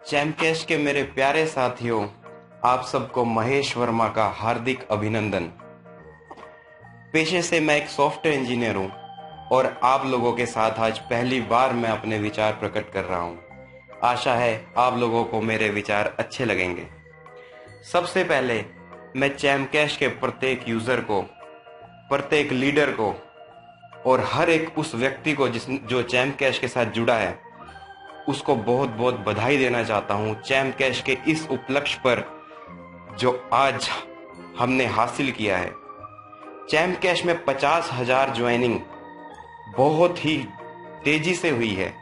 चैमकैश के मेरे प्यारे साथियों, आप सबको महेश वर्मा का हार्दिक अभिनंदन। पेशे से मैं एक सॉफ्टवेयर इंजीनियर हूं और आप लोगों के साथ आज पहली बार मैं अपने विचार प्रकट कर रहा हूं। आशा है आप लोगों को मेरे विचार अच्छे लगेंगे। सबसे पहले मैं चैमकैश के प्रत्येक यूजर को, प्रत्येक लीडर को और हर एक उस व्यक्ति को जो चैमकैश के साथ जुड़ा है उसको बहुत बहुत बधाई देना चाहता हूं चैमकैश के इस उपलक्ष्य पर जो आज हमने हासिल किया है। चैमकैश में 50,000 ज्वाइनिंग बहुत ही तेजी से हुई है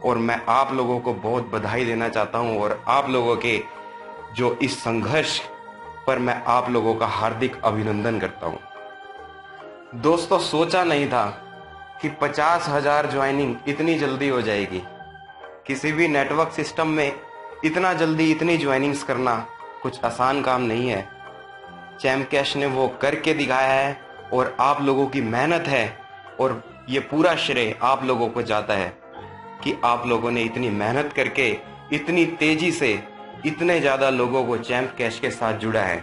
और मैं आप लोगों को बहुत बधाई देना चाहता हूं और आप लोगों के जो इस संघर्ष पर मैं आप लोगों का हार्दिक अभिनंदन करता हूं। दोस्तों, सोचा नहीं था कि 50,000 ज्वाइनिंग इतनी जल्दी हो जाएगी। किसी भी नेटवर्क सिस्टम में इतना जल्दी इतनी ज्वाइनिंग्स करना कुछ आसान काम नहीं है। चैमकैश ने वो करके दिखाया है और आप लोगों की मेहनत है और ये पूरा श्रेय आप लोगों को जाता है कि आप लोगों ने इतनी मेहनत करके इतनी तेजी से इतने ज्यादा लोगों को चैमकैश के साथ जुड़ा है।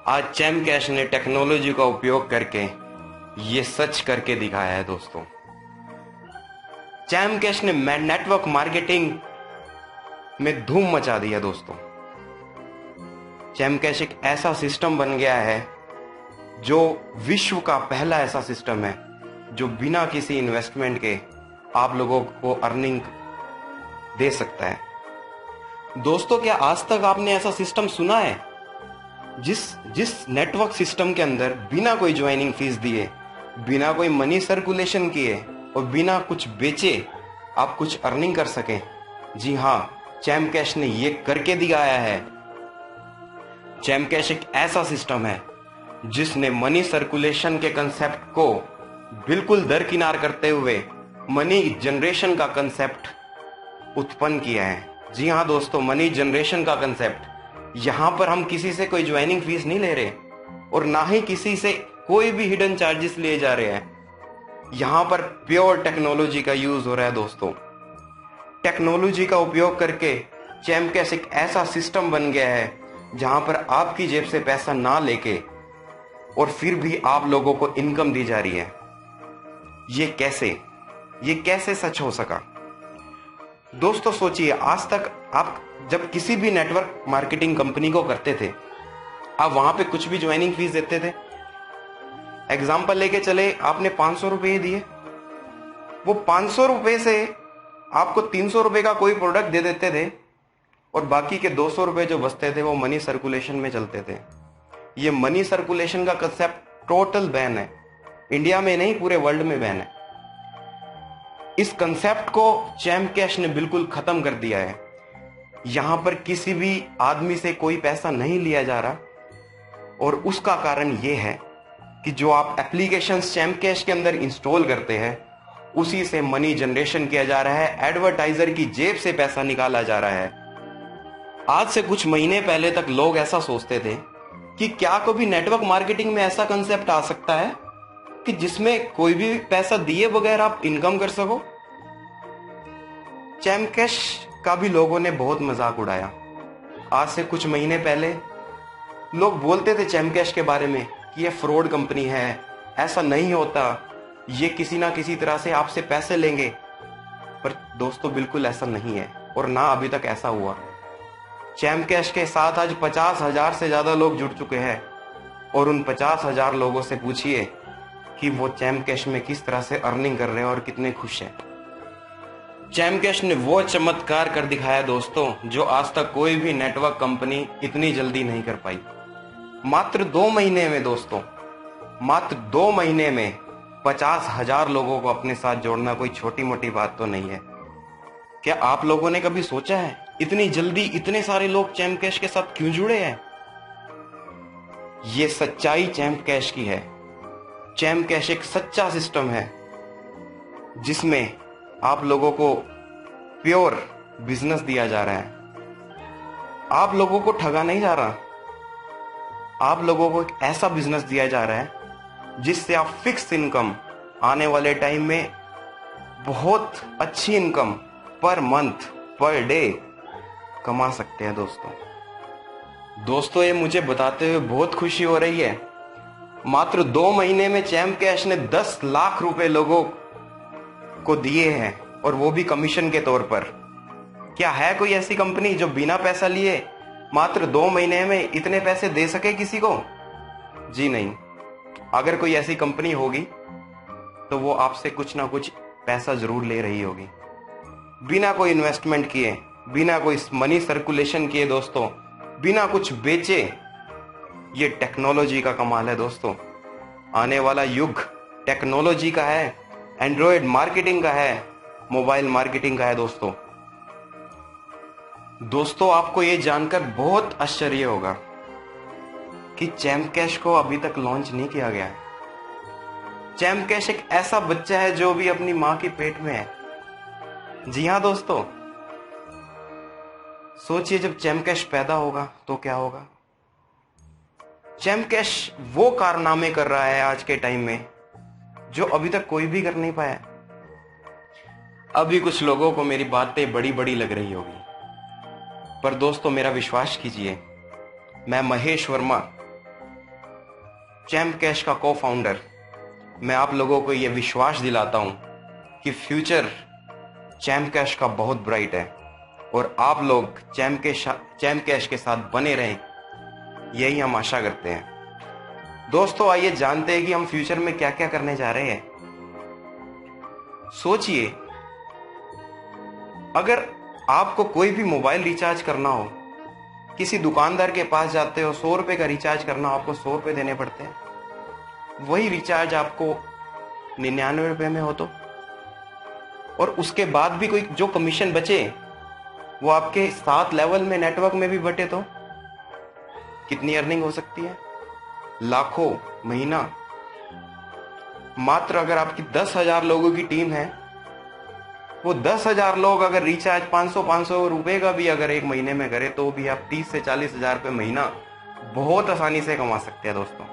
आज चैमकैश ने टेक्नोलॉजी का उपयोग करके ये सच करके दिखाया है। दोस्तों, चैमकैश ने नेटवर्क मार्केटिंग में धूम मचा दिया। दोस्तों, चैमकैश एक ऐसा सिस्टम बन गया है जो विश्व का पहला ऐसा सिस्टम है जो बिना किसी इन्वेस्टमेंट के आप लोगों को अर्निंग दे सकता है। दोस्तों, क्या आज तक आपने ऐसा सिस्टम सुना है जिस नेटवर्क सिस्टम के अंदर बिना कोई ज्वाइनिंग फीस दिए, बिना कोई मनी सर्कुलेशन किए और बिना कुछ बेचे आप कुछ अर्निंग कर सकें? जी हाँ, चैमकैश ने ये करके दिखाया है। चैमकैश एक ऐसा सिस्टम है जिसने मनी सर्कुलेशन के कंसेप्ट को बिल्कुल दरकिनार करते हुए मनी जनरेशन का कंसेप्ट उत्पन्न किया है। जी हाँ दोस्तों, मनी जनरेशन का कंसेप्ट। यहां पर हम किसी से कोई ज्वाइनिंग फीस नहीं ले रहे और ना ही किसी से कोई भी हिडन चार्जेस लिए जा रहे हैं। यहां पर प्योर टेक्नोलॉजी का यूज हो रहा है। दोस्तों, टेक्नोलॉजी का उपयोग करके चैमकैश एक ऐसा सिस्टम बन गया है जहां पर आपकी जेब से पैसा ना लेके और फिर भी आप लोगों को इनकम दी जा रही है। ये कैसे सच हो सका? दोस्तों सोचिए, आज तक आप जब किसी भी नेटवर्क मार्केटिंग कंपनी को करते थे, आप वहां पे कुछ भी ज्वाइनिंग फीस देते थे। एग्जाम्पल लेके चले, आपने 500 रुपए दिए, वो 500 रुपए से आपको 300 रुपए का कोई प्रोडक्ट दे देते थे और बाकी के 200 रुपए जो बचते थे वो मनी सर्कुलेशन में चलते थे। ये मनी सर्कुलेशन का कंसेप्ट टोटल बैन है। इंडिया में नहीं, पूरे वर्ल्ड में बैन है। इस कंसेप्ट को चैमकैश ने बिल्कुल खत्म कर दिया है। यहां पर किसी भी आदमी से कोई पैसा नहीं लिया जा रहा और उसका कारण यह है कि जो आप एप्लीकेशंस चैमकैश के अंदर इंस्टॉल करते हैं उसी से मनी जनरेशन किया जा रहा है। एडवर्टाइजर की जेब से पैसा निकाला जा रहा है। आज से कुछ महीने पहले तक लोग ऐसा सोचते थे कि क्या कभी नेटवर्क मार्केटिंग में ऐसा कंसेप्ट आ सकता है कि जिसमें कोई भी पैसा दिए बगैर आप इनकम कर सको। चैमकैश का भी लोगों ने बहुत मजाक उड़ाया। आज से कुछ महीने पहले लोग बोलते थे चैमकैश के बारे में कि ये फ्रॉड कंपनी है, ऐसा नहीं होता, ये किसी ना किसी तरह से आपसे पैसे लेंगे। पर दोस्तों, बिल्कुल ऐसा नहीं है और ना अभी तक ऐसा हुआ। चैमकैश के साथ आज 50,000 से ज्यादा लोग जुड़ चुके हैं और उन 50,000 लोगों से पूछिए कि वो चैमकैश में किस तरह से अर्निंग कर रहे हैं और कितने खुश हैं। चैमकैश ने वो चमत्कार कर दिखाया दोस्तों, जो आज तक कोई भी नेटवर्क कंपनी इतनी जल्दी नहीं कर पाई। मात्र 2 महीने में दोस्तों, मात्र 2 महीने में 50,000 लोगों को अपने साथ जोड़ना कोई छोटी मोटी बात तो नहीं है। क्या आप लोगों ने कभी सोचा है इतनी जल्दी इतने सारे लोग चैमकैश के साथ क्यों जुड़े हैं? ये सच्चाई चैमकैश की है। चैमकैश एक सच्चा सिस्टम है जिसमें आप लोगों को प्योर बिजनेस दिया जा रहा है। आप लोगों को ठगा नहीं जा रहा। आप लोगों को एक ऐसा बिजनेस दिया जा रहा है जिससे आप फिक्स इनकम आने वाले टाइम में बहुत अच्छी income per month, per day कमा सकते हैं दोस्तों, ये मुझे बताते हुए बहुत खुशी हो रही है। मात्र 2 महीने में चैम्प कैश ने 10 लाख रुपए लोगों को दिए हैं, और वो भी कमीशन के तौर पर। क्या है कोई ऐसी कंपनी जो बिना पैसा लिए मात्र 2 महीने में इतने पैसे दे सके किसी को? जी नहीं। अगर कोई ऐसी कंपनी होगी तो वो आपसे कुछ ना कुछ पैसा जरूर ले रही होगी, बिना कोई इन्वेस्टमेंट किए, बिना कोई मनी सर्कुलेशन किए दोस्तों, बिना कुछ बेचे। ये टेक्नोलॉजी का कमाल है दोस्तों। आने वाला युग टेक्नोलॉजी का है, एंड्रॉयड मार्केटिंग का है, मोबाइल मार्केटिंग का है दोस्तों, आपको ये जानकर बहुत आश्चर्य होगा कि चैम्प कैश को अभी तक लॉन्च नहीं किया गया है। चैम्प कैश एक ऐसा बच्चा है जो भी अपनी मां के पेट में है। जी हां दोस्तों, सोचिए जब चैम्प कैश पैदा होगा तो क्या होगा। चैम्प कैश वो कारनामे कर रहा है आज के टाइम में जो अभी तक कोई भी कर नहीं पाया। अभी कुछ लोगों को मेरी बातें बड़ी बड़ी लग रही होगी, पर दोस्तों मेरा विश्वास कीजिए, मैं महेश वर्मा, चैम्प कैश का को फाउंडर, मैं आप लोगों को यह विश्वास दिलाता हूं कि फ्यूचर चैम्प कैश का बहुत ब्राइट है, और आप लोग चैम्प कैश के साथ बने रहें, यही हम आशा करते हैं। दोस्तों आइए जानते हैं कि हम फ्यूचर में क्या क्या करने जा रहे हैं। सोचिए, अगर आपको कोई भी मोबाइल रिचार्ज करना हो, किसी दुकानदार के पास जाते हो, 100 रुपए का रिचार्ज करना हो, आपको 100 रुपए देने पड़ते हैं। वही रिचार्ज आपको 99 रुपए में हो तो, और उसके बाद भी कोई जो कमीशन बचे वो आपके 7 लेवल में नेटवर्क में भी बटे तो कितनी अर्निंग हो सकती है? लाखों महीना। मात्र अगर आपकी 10,000 लोगों की टीम है, वो 10,000 लोग अगर रिचार्ज 500 रुपए का भी अगर एक महीने में करे तो भी आप 30 से 40,000 रुपए महीना बहुत आसानी से कमा सकते हैं दोस्तों।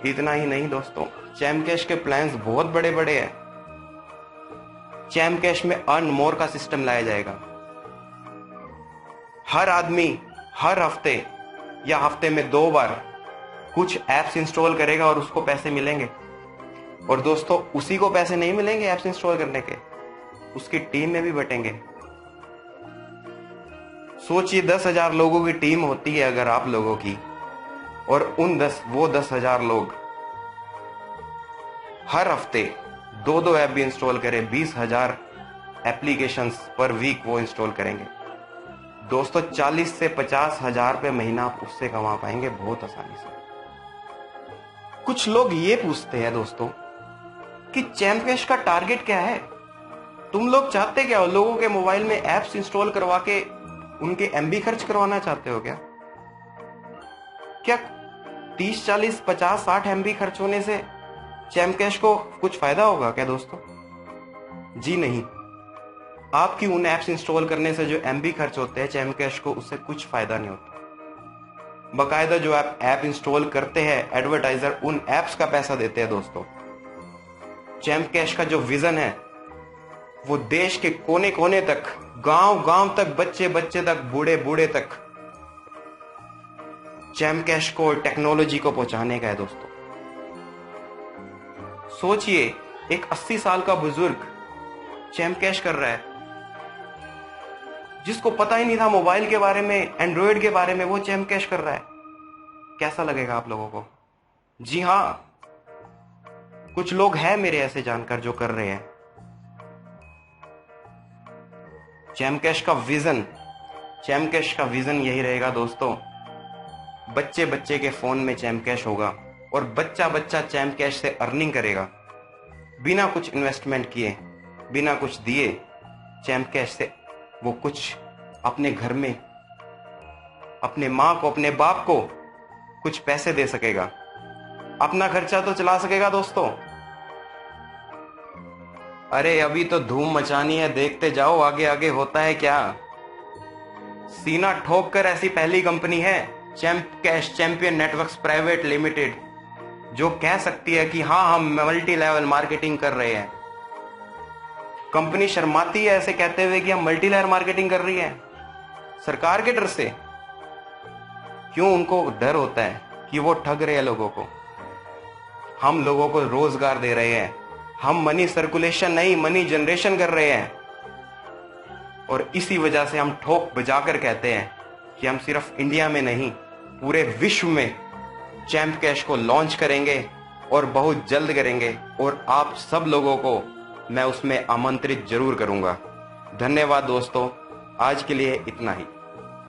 इतना ही नहीं दोस्तों, चैम्प कैश के प्लान्स बहुत बड़े बड़े हैं। चैम्प कैश में अर्न मोर का सिस्टम लाया जाएगा। हर आदमी हर हफ्ते या हफ्ते में 2 बार कुछ एप्स इंस्टॉल करेगा और उसको पैसे मिलेंगे। और दोस्तों उसी को पैसे नहीं मिलेंगे एप्स इंस्टॉल करने के, उसकी टीम में भी बटेंगे। सोचिए 10,000 लोगों की टीम होती है अगर आप लोगों की, और वो 10,000 लोग हर हफ्ते 2 ऐप भी इंस्टॉल करें, 20,000 एप्लीकेशंस पर वीक वो इंस्टॉल करेंगे। दोस्तों 40 से 50,000 रुपए महीना आप उससे कमा पाएंगे बहुत आसानी से। कुछ लोग ये पूछते हैं दोस्तों कि चैम्प कैश का टारगेट क्या है? तुम लोग चाहते क्या हो? लोगों के मोबाइल में एप्स इंस्टॉल करवा के उनके एमबी खर्च करवाना चाहते हो क्या? क्या 30, 40, 50, 60 एमबी खर्च होने से चैम्प कैश को कुछ फायदा होगा क्या दोस्तों? जी नहीं। आपकी उन एप्स इंस्टॉल करने से जो एमबी खर्च होते हैं चैम्प कैश को, उससे कुछ फायदा नहीं होता। बकायदा जो आप ऐप इंस्टॉल करते हैं, एडवर्टाइजर उन एप्स का पैसा देते हैं दोस्तों। चैम्प कैश का जो विजन है वो देश के कोने कोने तक, गांव गांव तक, बच्चे बच्चे तक, बूढ़े बूढ़े तक चैम्प कैश को और टेक्नोलॉजी को पहुंचाने का है दोस्तों। सोचिए एक 80 साल का बुजुर्ग चैम्प कैश कर रहा है, जिसको पता ही नहीं था मोबाइल के बारे में, एंड्रॉयड के बारे में, वो चैम्प कैश कर रहा है। कैसा लगेगा आप लोगों को? जी हां, कुछ लोग हैं मेरे ऐसे जानकर जो कर रहे हैं। चैम्प कैश का विजन यही रहेगा दोस्तों, बच्चे बच्चे के फोन में चैम्प कैश होगा और बच्चा बच्चा चैम्प कैश से अर्निंग करेगा, बिना कुछ इन्वेस्टमेंट किए, बिना कुछ दिए। चैम्प कैश से वो कुछ अपने घर में अपने माँ को, अपने बाप को कुछ पैसे दे सकेगा, अपना खर्चा तो चला सकेगा दोस्तों। अरे अभी तो धूम मचानी है, देखते जाओ आगे आगे होता है क्या। सीना ठोक कर ऐसी पहली कंपनी है champ cash champion networks private limited, जो कह सकती है कि हाँ हम मल्टी लेवल मार्केटिंग कर रहे हैं। कंपनी शर्माती है ऐसे कहते हुए कि हम मल्टी लेयर मार्केटिंग कर रही है, सरकार के डर से। क्यों उनको डर होता है कि वो ठग रहे हैं लोगों को। हम लोगों को रोजगार दे रहे हैं, हम मनी सर्कुलेशन नहीं मनी जनरेशन कर रहे हैं। और इसी वजह से हम ठोक बजाकर कहते हैं कि हम सिर्फ इंडिया में नहीं पूरे विश्व में चैंप कैश को लॉन्च करेंगे और बहुत जल्द करेंगे, और आप सब लोगों को मैं उसमें आमंत्रित जरूर करूंगा। धन्यवाद दोस्तों, आज के लिए इतना ही।